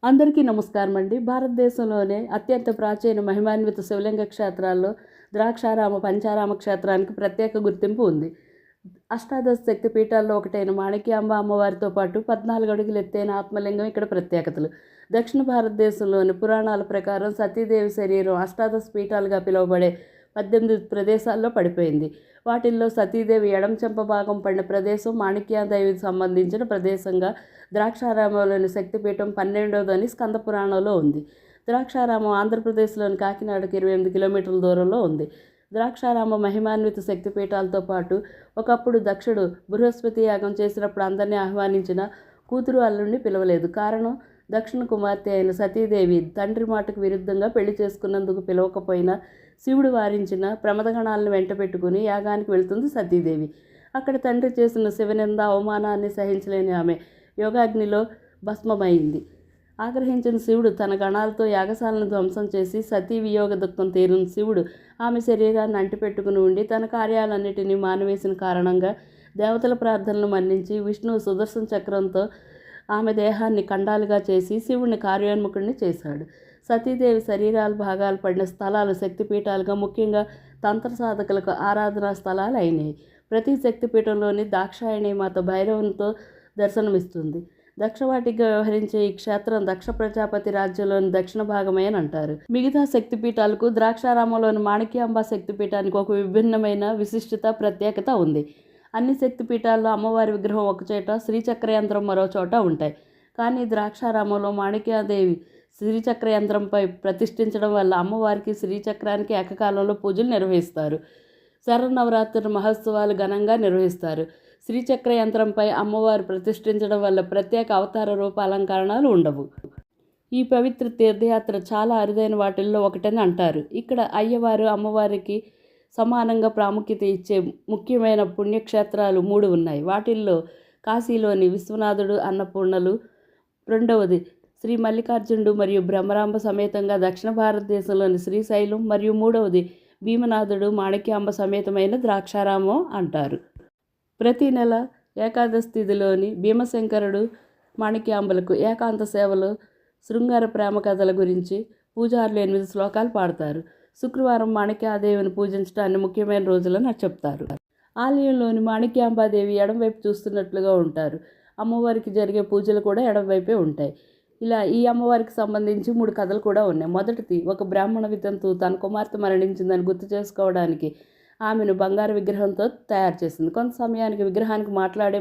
అందరికీ నమస్కారం అండి. భారతదేశంలోనే అత్యంత ప్రాచీన మహిమాన్విత శివలింగ క్షేత్రాల్లో ద్రాక్షారామ పంచారామ క్షేత్రానికి ప్రత్యేక గుర్తింపు ఉంది. అష్టాదశ శక్తి పీఠాల్లో ఒకటైన మాణిక్యాంబ అమ్మవారితో పాటు 14 అడుగులు ఎత్తైన ఆత్మలింగం ఇక్కడ ప్రత్యేకతలు. దక్షిణ భారతదేశంలోని పురాణాల ప్రకారం సతీదేవి శరీరం అష్టాదశ పీఠాలుగా పిలువబడే 18 ప్రదేశాల్లో పడిపోయింది. వాటిల్లో సతీదేవి ఎడమ చెంప భాగం పడిన ప్రదేశం మాణిక్యాదేవికి సంబంధించిన ప్రదేశంగా ద్రాక్షారామంలోని శక్తిపీఠం 12వదని స్కంద పురాణంలో ఉంది. ద్రాక్షారామం ఆంధ్రప్రదేశ్లోని కాకినాడకు 28 కిలోమీటర్ల దూరంలో ఉంది. ద్రాక్షారామ మహిమాన్విత శక్తిపీఠాలతో పాటు ఒకప్పుడు దక్షుడు బృహస్పతి యాగం చేసినప్పుడు అందరినీ ఆహ్వానించిన కూతురు అల్లుడిని పిలవలేదు. కారణం, దక్షిణ కుమార్తె అయిన సతీదేవి తండ్రి మాటకు విరుద్ధంగా పెళ్లి చేసుకున్నందుకు పిలవకపోయినా శివుడు వారించిన ప్రమదగణాలను వెంట పెట్టుకుని యాగానికి వెళుతుంది సతీదేవి. అక్కడ తండ్రి చేసిన శివనింద అవమానాన్ని సహించలేని ఆమె యోగాగ్నిలో భస్మమైంది. ఆగ్రహించిన శివుడు తన గణాలతో యాగశాలను ధ్వంసం చేసి సతీ వియోగ దుఃఖం తీరిన శివుడు ఆమె శరీరాన్ని అంటిపెట్టుకుని ఉండి తన కార్యాలన్నిటినీ మానివేసిన కారణంగా దేవతల ప్రార్థనలు మన్నించి విష్ణువు సుదర్శన చక్రంతో ఆమె దేహాన్ని ఖండాలుగా చేసి శివుడిని కార్యోన్ముఖుడిని చేశాడు. సతీదేవి శరీరాల భాగాలు పడిన స్థలాలు శక్తిపీఠాలుగా ముఖ్యంగా తంత్ర సాధకులకు ఆరాధనా స్థలాలు అయినాయి. ప్రతి శక్తిపీఠంలోని దాక్షాయణి మాత భైరవునితో దర్శనమిస్తుంది. దక్షవాటిగా వ్యవహరించే ఈ క్షేత్రం దక్ష ప్రజాపతి రాజ్యంలోని దక్షిణ భాగమే అని అంటారు. మిగతా శక్తిపీఠాలకు ద్రాక్షారామంలోని మాణిక్యాంబ శక్తిపీఠానికి ఒక విభిన్నమైన విశిష్టత, ప్రత్యేకత ఉంది. అన్ని శక్తిపీఠాల్లో అమ్మవారి విగ్రహం ఒకచోట, శ్రీచక్ర యంత్రం మరో చోట ఉంటాయి. కానీ ద్రాక్షారామంలో మాణిక్యాదేవి శ్రీచక్ర యంత్రంపై ప్రతిష్ఠించడం వల్ల అమ్మవారికి శ్రీచక్రానికి ఏకకాలంలో పూజలు నిర్వహిస్తారు. శరన్నవరాత్రి మహోత్సవాలు ఘనంగా నిర్వహిస్తారు. శ్రీచక్ర యంత్రంపై అమ్మవారు ప్రతిష్ఠించడం వల్ల ప్రత్యేక అవతార రూప అలంకరణలు ఉండవు. ఈ పవిత్ర తీర్థయాత్ర చాలా అరుదైన వాటిల్లో ఒకటని అంటారు. ఇక్కడ అయ్యవారు అమ్మవారికి సమానంగా ప్రాముఖ్యత ఇచ్చే ముఖ్యమైన పుణ్యక్షేత్రాలు 3 ఉన్నాయి. వాటిల్లో కాశీలోని విశ్వనాథుడు, అన్నపూర్ణలు, రెండవది శ్రీ మల్లికార్జునుడు మరియు బ్రహ్మరాంబ సమేతంగా దక్షిణ భారతదేశంలోని శ్రీశైలం, మరియు మూడవది భీమనాథుడు మాణిక్యాంబ సమేతమైన ద్రాక్షారామం అంటారు. ప్రతి నెల ఏకాదశి తిథిలోని భీమశంకరుడు మాణిక్యాంబలకు ఏకాంత సేవలు, శృంగార ప్రేమ కథల గురించి పూజారులు 8 శ్లోకాలు పాడతారు. శుక్రవారం మాణిక్యాదేవిని పూజించడాన్ని ముఖ్యమైన రోజులని చెప్తారు. ఆలయంలోని మాణిక్యాంబాదేవి ఎడమవైపు చూస్తున్నట్లుగా ఉంటారు. అమ్మవారికి జరిగే పూజలు కూడా ఎడమవైపే ఉంటాయి. ఇలా ఈ అమ్మవారికి సంబంధించి 3 కథలు కూడా ఉన్నాయి. మొదటిది, ఒక బ్రాహ్మణ వితంతు తన కుమార్తె మరణించిందని గుర్తు చేసుకోవడానికి ఆమెను బంగారు విగ్రహంతో తయారు చేసింది. కొంత సమయానికి విగ్రహానికి మాట్లాడే